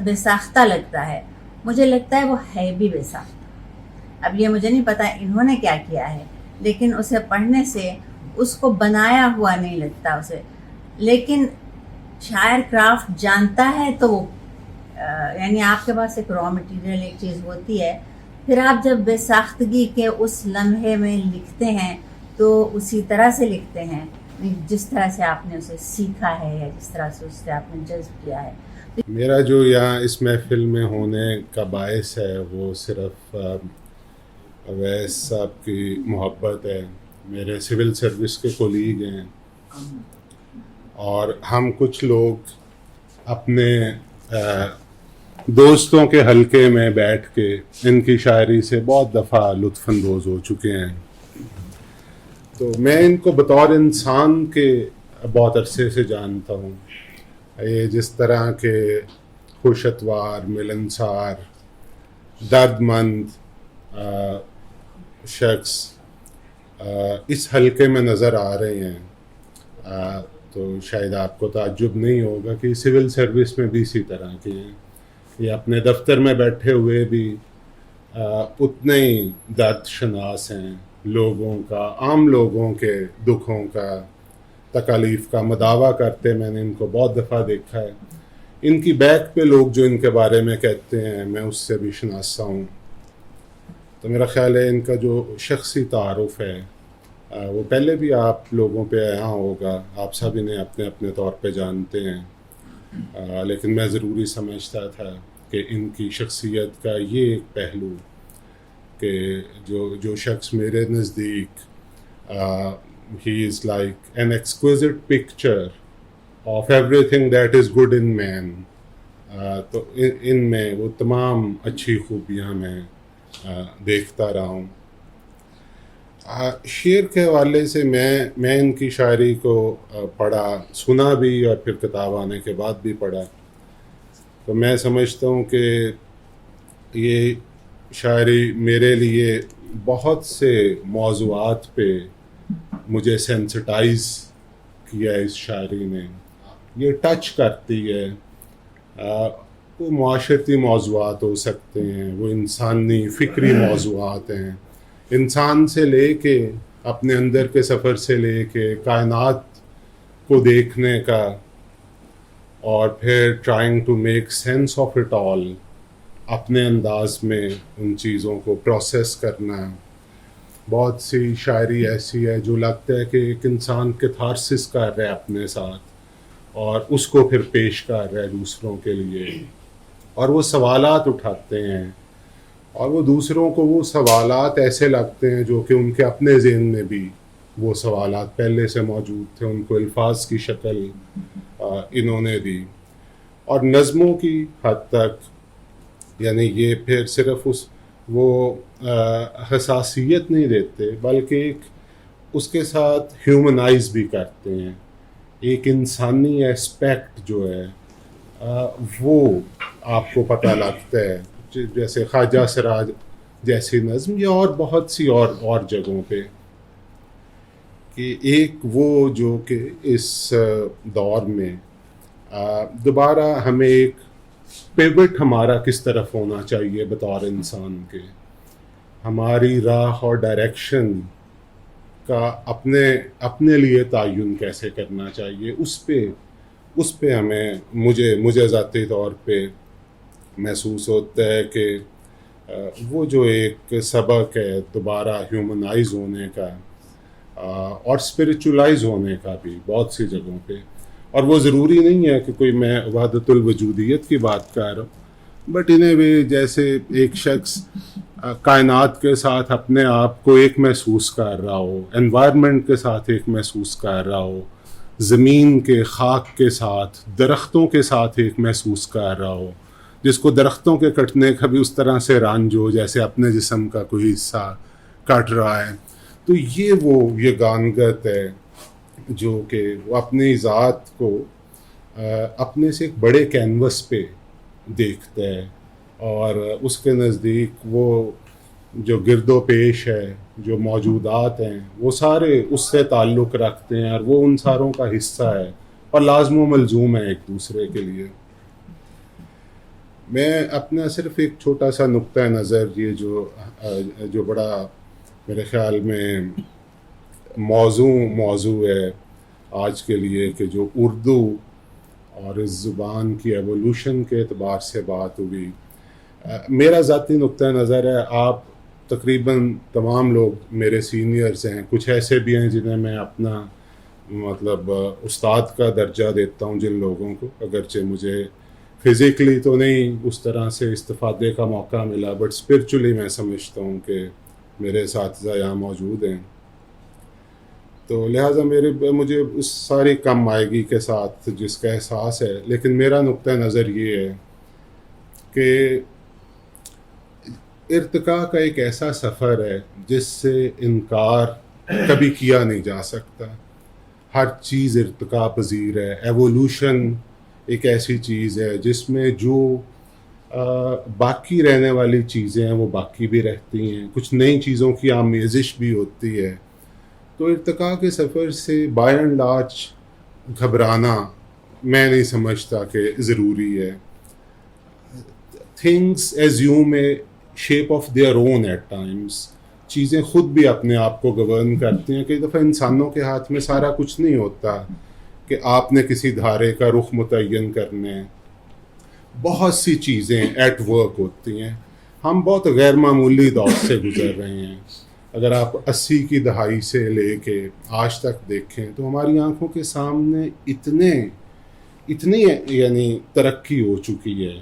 بے ساختہ لگتا ہے. مجھے لگتا ہے وہ ہے بھی بے ساختہ. اب یہ مجھے نہیں پتا انہوں نے کیا کیا ہے، لیکن اسے پڑھنے سے اس کو بنایا ہوا نہیں لگتا اسے. لیکن شاعر کرافٹ جانتا ہے تو وہ یعنی آپ کے پاس ایک را مٹیریل ایک چیز ہوتی ہے، پھر آپ جب بے ساختگی کے اس لمحے میں لکھتے ہیں تو اسی طرح سے لکھتے ہیں جس طرح سے آپ نے اسے سیکھا ہے یا جس طرح سے اس سے آپ نے جذب کیا ہے. میرا جو یہاں اس محفل میں ہونے کا باعث ہے وہ صرف اویس صاحب کی محبت ہے. میرے سول سروس کے کولیگ ہیں اور ہم کچھ لوگ اپنے دوستوں کے حلقے میں بیٹھ کے ان کی شاعری سے بہت دفعہ لطف اندوز ہو چکے ہیں. تو میں ان کو بطور انسان کے بہت عرصے سے جانتا ہوں. یہ جس طرح کے خوش اتوار، ملنسار، درد مند شخص اس حلقے میں نظر آ رہے ہیں تو شاید آپ کو تعجب نہیں ہوگا کہ سول سروس میں بھی اسی طرح کے ہیں. یہ اپنے دفتر میں بیٹھے ہوئے بھی اتنے ہی درد شناس ہیں، لوگوں کا، عام لوگوں کے دکھوں کا، تکالیف کا مداوع کرتے. میں نے ان کو بہت دفعہ دیکھا ہے. ان کی بیک پہ لوگ جو ان کے بارے میں کہتے ہیں میں اس سے بھی شناسا ہوں. تو میرا خیال ہے ان کا جو شخصی تعارف ہے وہ پہلے بھی آپ لوگوں پہ آیا ہوگا، آپ سب انہیں اپنے اپنے طور پہ جانتے ہیں. لیکن میں ضروری سمجھتا تھا کہ ان کی شخصیت کا یہ ایک پہلو کہ جو شخص میرے نزدیک he is like an exquisite picture of everything that is good in man. تو ان میں وہ تمام اچھی خوبیاں میں دیکھتا رہا ہوں. شعر کے حوالے سے میں ان کی شاعری کو پڑھا، سنا بھی اور پھر کتاب آنے کے بعد بھی پڑھا. تو میں سمجھتا ہوں کہ یہ شاعری میرے لیے بہت سے موضوعات پہ مجھے سینسٹائز کیا اس شاعری نے. یہ ٹچ کرتی ہے. وہ معاشرتی موضوعات ہو سکتے ہیں، وہ انسانی فکری موضوعات ہیں، انسان سے لے کے اپنے اندر کے سفر سے لے کے کائنات کو دیکھنے کا اور پھر trying to make sense of it all, اپنے انداز میں ان چیزوں کو پروسیس کرنا. بہت سی شاعری ایسی ہے جو لگتا ہے کہ ایک انسان کیتھارسس کر رہا ہے اپنے ساتھ اور اس کو پھر پیش کر رہا ہے دوسروں کے لیے، اور وہ سوالات اٹھاتے ہیں اور وہ دوسروں کو وہ سوالات ایسے لگتے ہیں جو کہ ان کے اپنے ذہن میں بھی وہ سوالات پہلے سے موجود تھے، ان کو الفاظ کی شکل انہوں نے دی. اور نظموں کی حد تک یعنی یہ پھر صرف وہ حساسیت نہیں دیتے بلکہ ایک اس کے ساتھ ہیومنائز بھی کرتے ہیں. ایک انسانی ایسپیکٹ جو ہے وہ آپ کو پتہ لگتا ہے، جیسے خواجہ سراج جیسی نظم یا اور بہت سی اور جگہوں پہ، کہ ایک وہ جو کہ اس دور میں دوبارہ ہمیں ایک پیوٹ ہمارا کس طرف ہونا چاہیے بطور انسان کے، ہماری راہ اور ڈائریکشن کا اپنے لیے تعین کیسے کرنا چاہیے، اس پہ ہمیں مجھے ذاتی طور پہ محسوس ہوتا ہے کہ وہ جو ایک سبق ہے دوبارہ ہیومنائز ہونے کا اور اسپریچولائز ہونے کا بھی بہت سی جگہوں پہ. اور وہ ضروری نہیں ہے کہ کوئی میں وحدت الوجودیت کی بات کر رہا ہوں، بٹ انہیں بھی جیسے ایک شخص کائنات کے ساتھ اپنے آپ کو ایک محسوس کر رہا ہو، انوائرمنٹ کے ساتھ ایک محسوس کر رہا ہو، زمین کے خاک کے ساتھ درختوں کے ساتھ ایک محسوس کر رہا ہو، جس کو درختوں کے کٹنے کا بھی اس طرح سے رنج ہو جیسے اپنے جسم کا کوئی حصہ کٹ رہا ہے. تو یہ گانگت ہے جو کہ وہ اپنی ذات کو اپنے سے ایک بڑے کینوس پہ دیکھتا ہے اور اس کے نزدیک وہ جو گرد و پیش ہے، جو موجودات ہیں، وہ سارے اس سے تعلق رکھتے ہیں اور وہ ان ساروں کا حصہ ہے اور لازم و ملزوم ہے ایک دوسرے کے لیے. میں اپنا صرف ایک چھوٹا سا نقطہ نظر یہ جو بڑا میرے خیال میں موضوع ہے آج کے لیے کہ جو اردو اور اس زبان کی ایوولوشن کے اعتبار سے بات ہوئی، میرا ذاتی نقطہ نظر ہے، آپ تقریباً تمام لوگ میرے سینئرز ہیں، کچھ ایسے بھی ہیں جنہیں میں اپنا مطلب استاد کا درجہ دیتا ہوں جن لوگوں کو، اگرچہ مجھے فزیکلی تو نہیں اس طرح سے استفادے کا موقع ملا، بٹ اسپرچولی میں سمجھتا ہوں کہ میرے اساتذہ یہاں موجود ہیں، تو لہٰذا مجھے اس ساری کم مائگی کے ساتھ جس کا احساس ہے، لیکن میرا نقطہ نظر یہ ہے کہ ارتقاء کا ایک ایسا سفر ہے جس سے انکار کبھی کیا نہیں جا سکتا، ہر چیز ارتقاء پذیر ہے، ایوولوشن ایک ایسی چیز ہے جس میں جو باقی رہنے والی چیزیں ہیں وہ باقی بھی رہتی ہیں، کچھ نئی چیزوں کی آمیزش بھی ہوتی ہے، تو ارتقاء کے سفر سے بائی اینڈ لارج گھبرانا میں نہیں سمجھتا کہ ضروری ہے. Things assume a shape of their own at times, چیزیں خود بھی اپنے آپ کو گورن کرتی ہیں. کئی دفعہ انسانوں کے ہاتھ میں سارا کچھ نہیں ہوتا کہ آپ نے کسی دھارے کا رخ متعین کرنے، بہت سی چیزیں ایٹ ورک ہوتی ہیں. ہم بہت غیر معمولی دور سے گزر رہے ہیں. اگر آپ 80 کی دہائی سے لے کے آج تک دیکھیں تو ہماری آنکھوں کے سامنے اتنی یعنی ترقی ہو چکی ہے،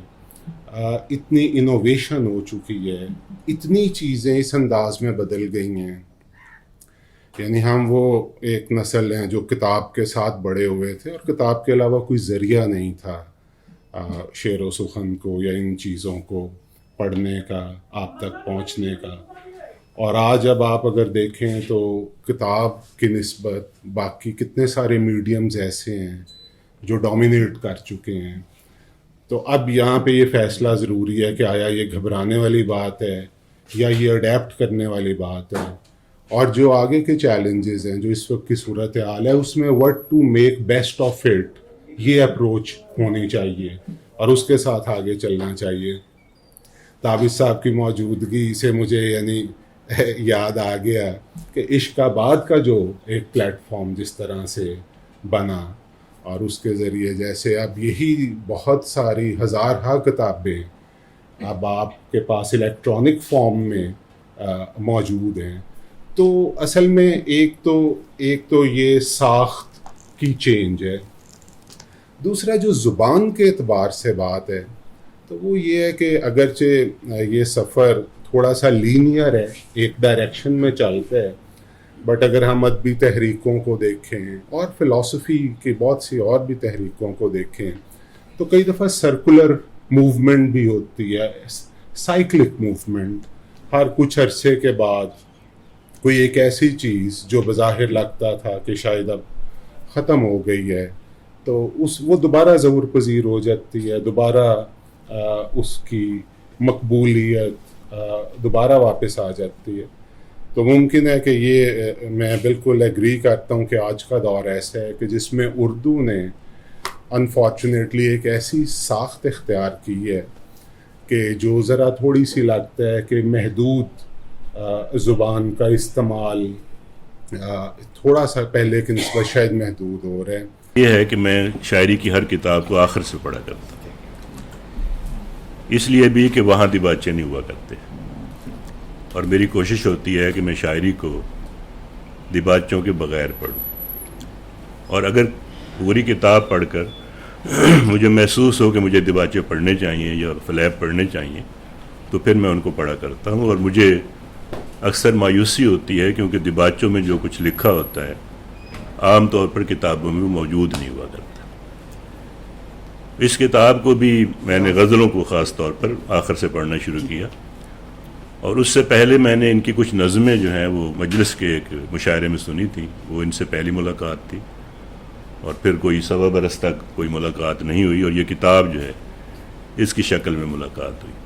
اتنی انوویشن ہو چکی ہے، اتنی چیزیں اس انداز میں بدل گئی ہیں. یعنی ہم وہ ایک نسل ہیں جو کتاب کے ساتھ بڑے ہوئے تھے اور کتاب کے علاوہ کوئی ذریعہ نہیں تھا شعر و سخن کو یا ان چیزوں کو پڑھنے کا، آپ تک پہنچنے کا. اور آج اب آپ اگر دیکھیں تو کتاب کی نسبت باقی کتنے سارے میڈیمز ایسے ہیں جو ڈومینیٹ کر چکے ہیں. تو اب یہاں پہ یہ فیصلہ ضروری ہے کہ آیا یہ گھبرانے والی بات ہے یا یہ اڈیپٹ کرنے والی بات ہے، اور جو آگے کے چیلنجز ہیں جو اس وقت کی صورتحال ہے اس میں what to make best of it، یہ اپروچ ہونی چاہیے اور اس کے ساتھ آگے چلنا چاہیے. تابش صاحب کی موجودگی سے مجھے یعنی یاد آ گیا کہ عشق آباد کا جو ایک پلیٹ فارم جس طرح سے بنا اور اس کے ذریعے جیسے اب یہی بہت ساری ہزارہا کتابیں اب آپ کے پاس الیکٹرانک فارم میں موجود ہیں، تو اصل میں ایک تو یہ ساخت کی چینج ہے. دوسرا جو زبان کے اعتبار سے بات ہے تو وہ یہ ہے کہ اگرچہ یہ سفر تھوڑا سا لینئر ہے، ایک ڈائریکشن میں چلتا ہے، بٹ اگر ہم ادبی تحریکوں کو دیکھیں اور فلسفی کی بہت سی اور بھی تحریکوں کو دیکھیں تو کئی دفعہ سرکولر موومنٹ بھی ہوتی ہے، سائیکلک موومنٹ. ہر کچھ عرصے کے بعد کوئی ایک ایسی چیز جو بظاہر لگتا تھا کہ شاید اب ختم ہو گئی ہے تو وہ دوبارہ ظہور پذیر ہو جاتی ہے، دوبارہ اس کی مقبولیت دوبارہ واپس آ جاتی ہے. تو ممکن ہے کہ یہ میں بالکل ایگری کرتا ہوں کہ آج کا دور ایسا ہے کہ جس میں اردو نے انفارچونیٹلی ایک ایسی ساخت اختیار کی ہے کہ جو ذرا تھوڑی سی لگتا ہے کہ محدود زبان کا استعمال تھوڑا سا پہلے کی نسبت شاید محدود ہو رہا ہے. یہ ہے کہ میں شاعری کی ہر کتاب کو آخر سے پڑھا کرتا ہوں، اس لیے بھی کہ وہاں دیباچے نہیں ہوا کرتے، اور میری کوشش ہوتی ہے کہ میں شاعری کو دیباچوں کے بغیر پڑھوں. اور اگر پوری کتاب پڑھ کر مجھے محسوس ہو کہ مجھے دیباچے پڑھنے چاہیے یا فلیب پڑھنے چاہیے تو پھر میں ان کو پڑھا کرتا ہوں. اور مجھے اکثر مایوسی ہوتی ہے کیونکہ دیباچوں میں جو کچھ لکھا ہوتا ہے عام طور پر کتابوں میں موجود نہیں ہوا کرتا. اس کتاب کو بھی میں نے غزلوں کو خاص طور پر آخر سے پڑھنا شروع کیا، اور اس سے پہلے میں نے ان کی کچھ نظمیں جو ہیں وہ مجلس کے ایک مشاعرے میں سنی تھی، وہ ان سے پہلی ملاقات تھی، اور پھر کوئی 1.25 برس تک کوئی ملاقات نہیں ہوئی، اور یہ کتاب جو ہے اس کی شکل میں ملاقات ہوئی.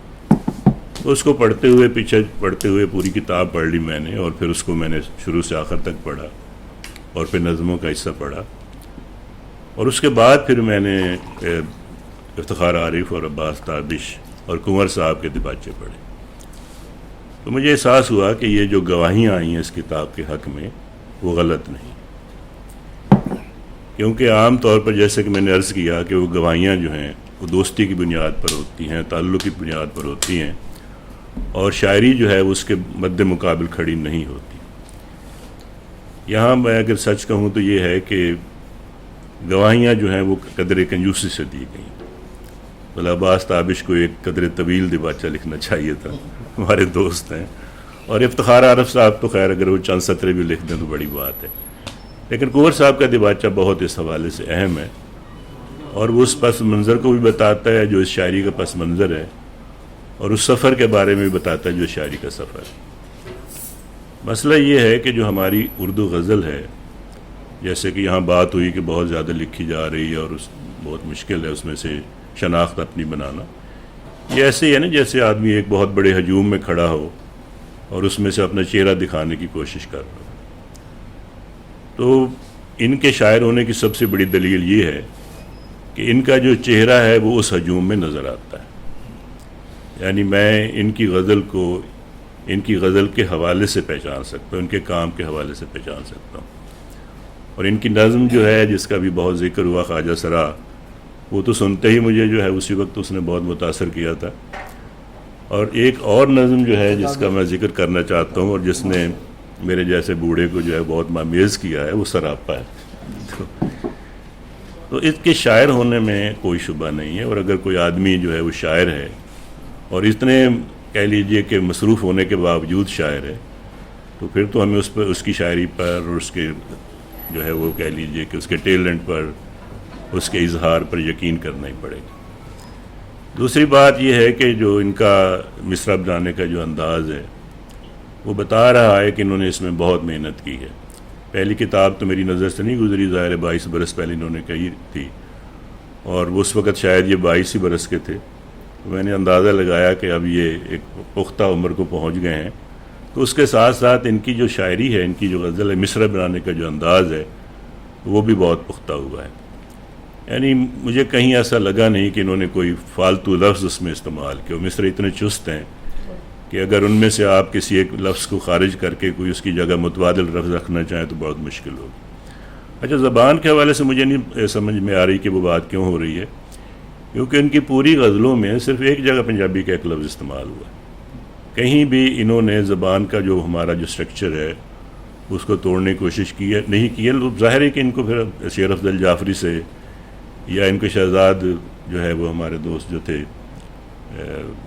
تو اس کو پڑھتے ہوئے پوری کتاب پڑھ لی میں نے، اور پھر اس کو میں نے شروع سے آخر تک پڑھا اور پھر نظموں کا حصہ پڑھا. اور اس کے بعد پھر میں نے افتخار عارف اور عباس تابش اور کنور صاحب کے دیباچے پڑھے تو مجھے احساس ہوا کہ یہ جو گواہیاں آئی ہیں اس کتاب کے حق میں وہ غلط نہیں، کیونکہ عام طور پر جیسے کہ میں نے عرض کیا کہ وہ گواہیاں جو ہیں وہ دوستی کی بنیاد پر ہوتی ہیں، تعلق کی بنیاد پر ہوتی ہیں، اور شاعری جو ہے اس کے مد مقابل کھڑی نہیں ہوتی۔ یہاں میں اگر سچ کہوں تو یہ ہے کہ گواہیاں جو ہیں وہ قدر کنجوسی سے دی گئیں۔ بلا عباس تابش کو ایک قدر طویل دیباچہ لکھنا چاہیے تھا، ہمارے دوست ہیں، اور افتخار عارف صاحب تو خیر اگر وہ چند سطرے بھی لکھ دیں تو بڑی بات ہے، لیکن کنور صاحب کا دیباچہ بہت اس حوالے سے اہم ہے، اور وہ اس پس منظر کو بھی بتاتا ہے جو اس شاعری کا پس منظر ہے، اور اس سفر کے بارے میں بھی بتاتا ہے جو شاعری کا سفر ہے۔ مسئلہ یہ ہے کہ جو ہماری اردو غزل ہے، جیسے کہ یہاں بات ہوئی کہ بہت زیادہ لکھی جا رہی ہے اور بہت مشکل ہے اس میں سے شناخت اپنی بنانا، یہ ایسے ہی ہے نا جیسے آدمی ایک بہت بڑے ہجوم میں کھڑا ہو اور اس میں سے اپنا چہرہ دکھانے کی کوشش کر رہا ہو۔ تو ان کے شاعر ہونے کی سب سے بڑی دلیل یہ ہے کہ ان کا جو چہرہ ہے وہ اس ہجوم میں نظر آتا ہے، یعنی میں ان کی غزل کو ان کی غزل کے حوالے سے پہچان سکتا ہوں، ان کے کام کے حوالے سے پہچان سکتا ہوں، اور ان کی نظم جو ہے جس کا بھی بہت ذکر ہوا، خواجہ سرا، وہ تو سنتے ہی مجھے جو ہے اسی وقت اس نے بہت متاثر کیا تھا۔ اور ایک اور نظم جو ہے جس کا میں ذکر کرنا چاہتا ہوں اور جس نے میرے جیسے بوڑھے کو جو ہے بہت مامیز کیا ہے، وہ سراپا ہے۔ تو اس کے شاعر ہونے میں کوئی شبہ نہیں ہے، اور اگر کوئی آدمی جو ہے وہ شاعر ہے اور اتنے کہہ لیجئے کہ مصروف ہونے کے باوجود شاعر ہے، تو پھر تو ہمیں اس پر، اس کی شاعری پر اور اس کے جو ہے وہ کہہ لیجئے کہ اس کے ٹیلنٹ پر، اس کے اظہار پر یقین کرنا ہی پڑے گا۔ دوسری بات یہ ہے کہ جو ان کا مصرع بنانے کا جو انداز ہے وہ بتا رہا ہے کہ انہوں نے اس میں بہت محنت کی ہے۔ پہلی کتاب تو میری نظر سے نہیں گزری، ظاہر 22 برس پہلے انہوں نے کہی تھی، اور اس وقت شاید یہ 22 ہی برس کے تھے، میں نے اندازہ لگایا کہ اب یہ ایک پختہ عمر کو پہنچ گئے ہیں۔ تو اس کے ساتھ ساتھ ان کی جو شاعری ہے، ان کی جو غزل ہے، مصرع بنانے کا جو انداز ہے وہ بھی بہت پختہ ہوا ہے، یعنی مجھے کہیں ایسا لگا نہیں کہ انہوں نے کوئی فالتو لفظ اس میں استعمال کیا۔ مصرع اتنے چست ہیں کہ اگر ان میں سے آپ کسی ایک لفظ کو خارج کر کے کوئی اس کی جگہ متبادل لفظ رکھنا چاہیں تو بہت مشکل ہوگی۔ اچھا، زبان کے حوالے سے مجھے نہیں سمجھ میں آ رہی کہ وہ بات کیوں ہو رہی ہے، کیونکہ ان کی پوری غزلوں میں صرف ایک جگہ پنجابی کا ایک لفظ استعمال ہوا ہے، کہیں بھی انہوں نے زبان کا جو ہمارا جو اسٹرکچر ہے اس کو توڑنے کی کوشش کی ہے نہیں کی ہے۔ ظاہر ہے کہ ان کو پھر شیر افضل جعفری سے یا ان کے شہزاد جو ہے وہ ہمارے دوست جو تھے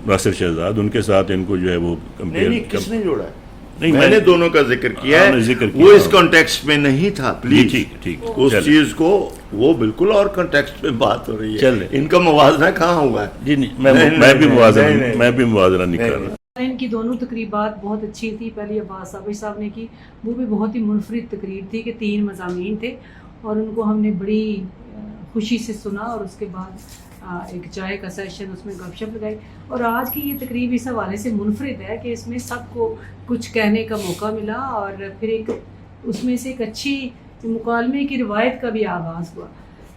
ناصر شہزاد، ان کے ساتھ ان کو جو ہے وہ نہیں، کس نے جوڑا ہے؟ نہیں، میں نے دونوں کا ذکر کیا ہے، ذکر کیا، وہ اس کانٹیکسٹ میں نہیں تھا، پلیز ٹھیک اس چیز کو، وہ بالکل اور کانٹیکسٹ میں بات ہو رہی ہے، چلیں، ان کا موازنہ کہاں ہوا ہے؟ جی نہیں، میں بھی موازنہ نہیں کر رہا۔ ان کی دونوں تقریبات بہت اچھی تھی۔ پہلی عباس صابر صاحب نے کی، وہ بھی بہت ہی منفرد تقریر تھی کہ 3 مضامین تھے اور ان کو ہم نے بڑی خوشی سے سنا، اور اس کے بعد ایک چائے کا سیشن اس میں گپ شپ لگائی۔ اور آج کی یہ تقریب اس حوالے سے منفرد ہے کہ اس میں سب کو کچھ کہنے کا موقع ملا، اور پھر ایک اس میں سے ایک اچھی مکالمے کی روایت کا بھی آغاز ہوا۔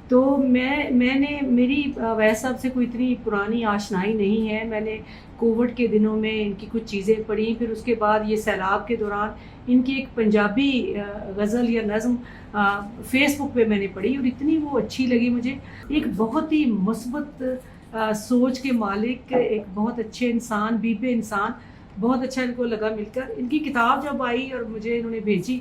تو میں نے میری اویس صاحب سے کوئی اتنی پرانی آشنائی نہیں ہے، میں نے کووڈ کے دنوں میں ان کی کچھ چیزیں پڑھی، پھر اس کے بعد یہ سیلاب کے دوران ان کی ایک پنجابی غزل یا نظم فیس بک پہ میں نے پڑھی، اور اتنی وہ اچھی لگی مجھے۔ ایک بہت ہی مثبت سوچ کے مالک، ایک بہت اچھے انسان، بیبے انسان، بہت اچھا ان کو لگا مل کر۔ ان کی کتاب جب آئی اور مجھے انہوں نے بھیجی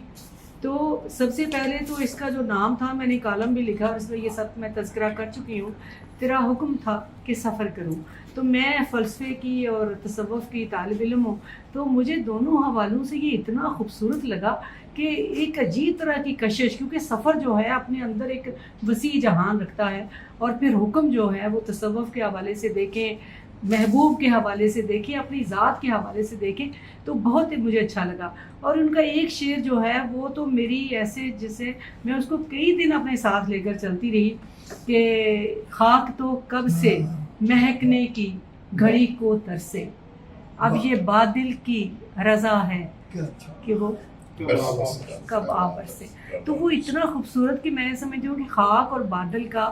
تو سب سے پہلے تو اس کا جو نام تھا، میں نے کالم بھی لکھا، اس میں یہ سب میں تذکرہ کر چکی ہوں، تیرا حکم تھا کہ سفر کروں۔ تو میں فلسفے کی اور تصوف کی طالب علم ہوں، تو مجھے دونوں حوالوں سے یہ اتنا خوبصورت لگا کہ ایک عجیب طرح کی کشش، کیونکہ سفر جو ہے اپنے اندر ایک وسیع جہان رکھتا ہے، اور پھر حکم جو ہے وہ تصوف کے حوالے سے دیکھیں، محبوب کے حوالے سے دیکھیں، اپنی ذات کے حوالے سے دیکھیں، تو بہت ہی مجھے اچھا لگا۔ اور ان کا ایک شعر جو ہے وہ تو میری ایسے جیسے میں اس کو کئی دن اپنے ساتھ لے کر چلتی رہی کہ خاک تو کب سے مہکنے کی گھڑی کو ترسے، اب یہ بادل کی رضا ہے کہ وہ کب آ برسے۔ تو وہ اتنا خوبصورت کہ میں سمجھتی ہوں کہ خاک اور بادل کا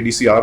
ADCR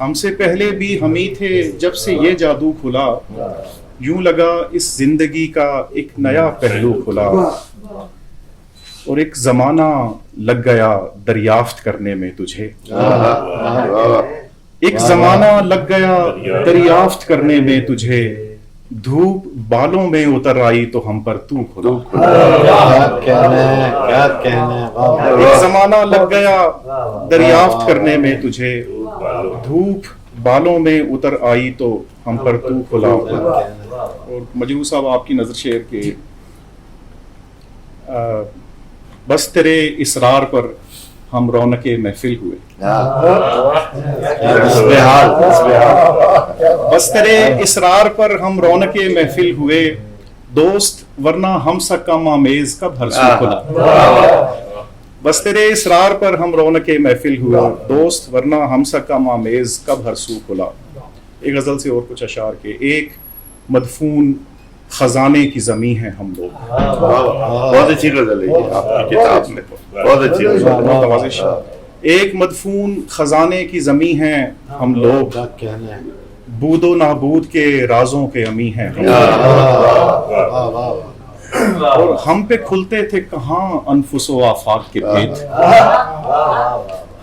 ہم سے پہلے بھی ہم ہی تھے جب سے یہ جادو کھلا, یوں لگا اس زندگی کا ایک نیا پہلو کھلا, اور ایک زمانہ لگ گیا دریافت کرنے میں تجھے, ایک زمانہ لگ گیا دریافت کرنے میں تجھے, دھوپ بالوں میں اتر آئی تو ہم پر تو کھلا. ایک زمانہ لگ گیا دریافت کرنے میں تجھے, دھوپ بالوں میں اتر آئی تو ہم پر تو کھلا. اور مجروح صاحب آپ کی نظر شعر کے بس تیرے اصرار پر ہم رونق محفل ہوئے, بس تیرے اصرار پر ہم رونق محفل ہوئے, دوست ورنہ ہم سا کم آمیز کب ہر سو کھلا. بس تیرے اصرار پر ہم رونق محفل ہوئے, دوست ورنہ ہم سا کم آمیز کب ہر سو کھلا. ایک غزل سے اور کچھ اشعار کے, ایک مدفون خزانے کی زمیں ہیں ہم لوگ. بہت اچھی غزل ہے آپ کی کتاب میں, بہت اچھی غزل. ایک مدفون خزانے کی زمیں ہیں ہم لوگ, بود و نابود کے رازوں کے امی ہیں ہم لوگ. اور ہم پہ کھلتے تھے کہاں انفس و آفاق کے بھید,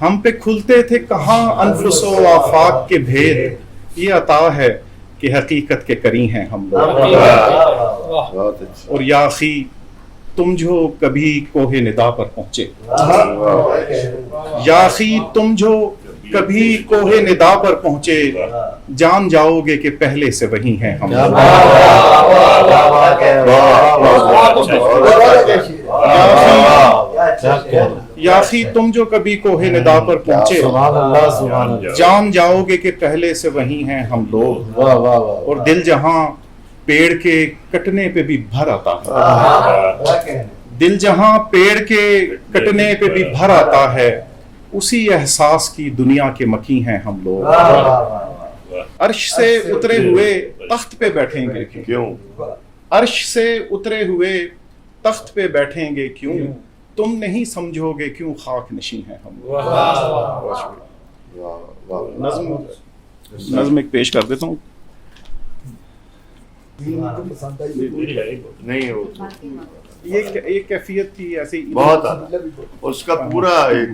ہم پہ کھلتے تھے کہاں انفس و آفاق کے بھید, یہ عطا ہے کہ حقیقت کے کری ہیں ہم لوگ. اور یا اخی تم جو کبھی کوہ ندا پر پہنچے, یا اخی تم جو کبھی کوہ ندا پر پہنچے, جان جاؤ گے کہ پہلے سے وہی ہیں ہم. یا اخی تم جو کبھی کوہ ندا پر پہنچے, جان جاؤ گے کہ پہلے سے وہی ہیں ہم لوگ. اور دل جہاں پیڑ کے کٹنے پہ بھی بھر آتا ہے, دل جہاں پیڑ کے کٹنے پہ بھی بھر آتا ہے, اسی احساس کی دنیا کے مکی ہیں ہم لوگ. عرش سے اترے ہوئے تخت پہ بیٹھیں گے کیوں, عرش سے اترے ہوئے تخت پہ بیٹھیں گے کیوں, تم نہیں سمجھو گے کیوں خاک نشیں ہیں ہم لوگ. نظم ایک پیش کر دیتا ہوں. نہیں یہ کیفیت تھی ایسی بہت, اس کا پورا ایک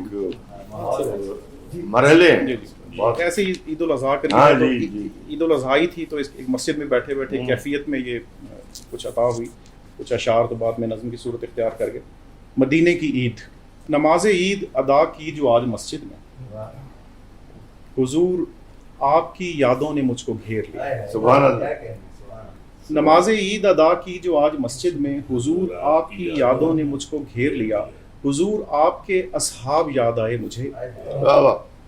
مرحلے ایسے عید الاضحیٰ عید الاضحیٰ تھی تو ایک مسجد میں بیٹھے بیٹھے کیفیت میں یہ کچھ عطا ہوئی, کچھ اشعار تو بعد میں نظم کی صورت اختیار کر گئے. مدینے کی عید, نماز عید ادا کی جو آج مسجد میں, حضور آپ کی یادوں نے مجھ کو گھیر لیا. سبحان اللہ. نماز عید ادا کی جو آج مسجد میں, حضور آپ کی یادوں نے مجھ کو گھیر لیا. حضور آپ کے اصحاب یاد آئے مجھے,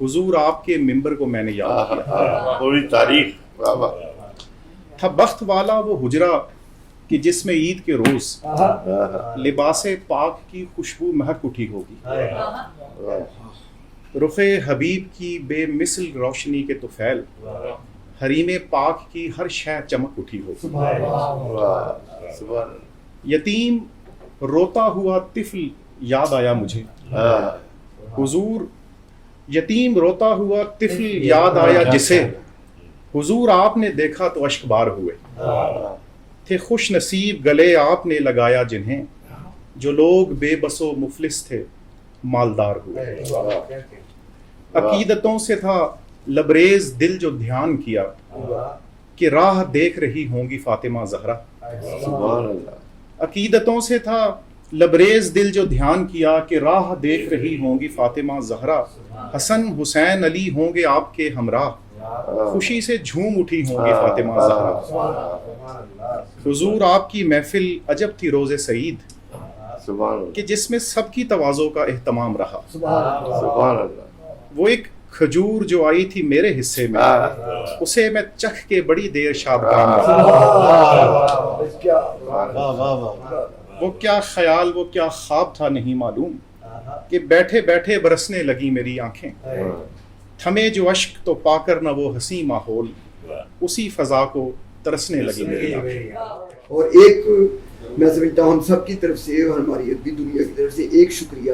حضور آپ کے ممبر کو میں نے یاد کیا. پوری تاریخ. تھا بخت والا وہ حجرا کہ جس میں عید کے روز لباس پاک کی خوشبو مہک اٹھی ہوگی. رخ حبیب کی بے مثل روشنی کے طفیل, حریم پاک کی ہر شے چمک اٹھی ہوگی. یتیم روتا ہوا طفل یاد آیا مجھے, حضور یتیم روتا ہوا طفل یاد آیا جسے, حضور آپ نے دیکھا تو اشک بار ہوئے. تھے خوش نصیب گلے آپ نے لگایا جنہیں, جو لوگ بے بس و مفلس تھے مالدار ہوئے. عقیدتوں سے تھا لبریز دل جو دھیان کیا, کہ راہ دیکھ رہی ہوں گی فاطمہ زہرا. عقیدتوں سے تھا لبریز دل جو دھیان کیا, کہ راہ دیکھ رہی ہوں گی فاطمہ زہرا. حسن حسین علی ہوں گے آپ کے ہمراہ, خوشی سے جھوم اٹھی ہوں گی فاطمہ زہرا. حضور آپ کی محفل عجب تھی روز سعید, کہ جس میں سب کی تواضع کا اہتمام رہا. وہ ایک کھجور جو آئی تھی میرے حصے میں, اسے میں چکھ کے بڑی دیر شادکام رہا. وہ کیا خیال وہ کیا خواب تھا نہیں معلوم, کہ بیٹھے بیٹھے برسنے لگی میری آنکھیں. تھمے جو اشک تو پا کر نہ وہ حسین ماحول, اسی فضا کو ترسنے لگی میری آنکھیں. اور ایک میں سمجھتا ہوں ہم سب کی طرف سے اور ہماری عربی دنیا کی طرف سے ایک شکریہ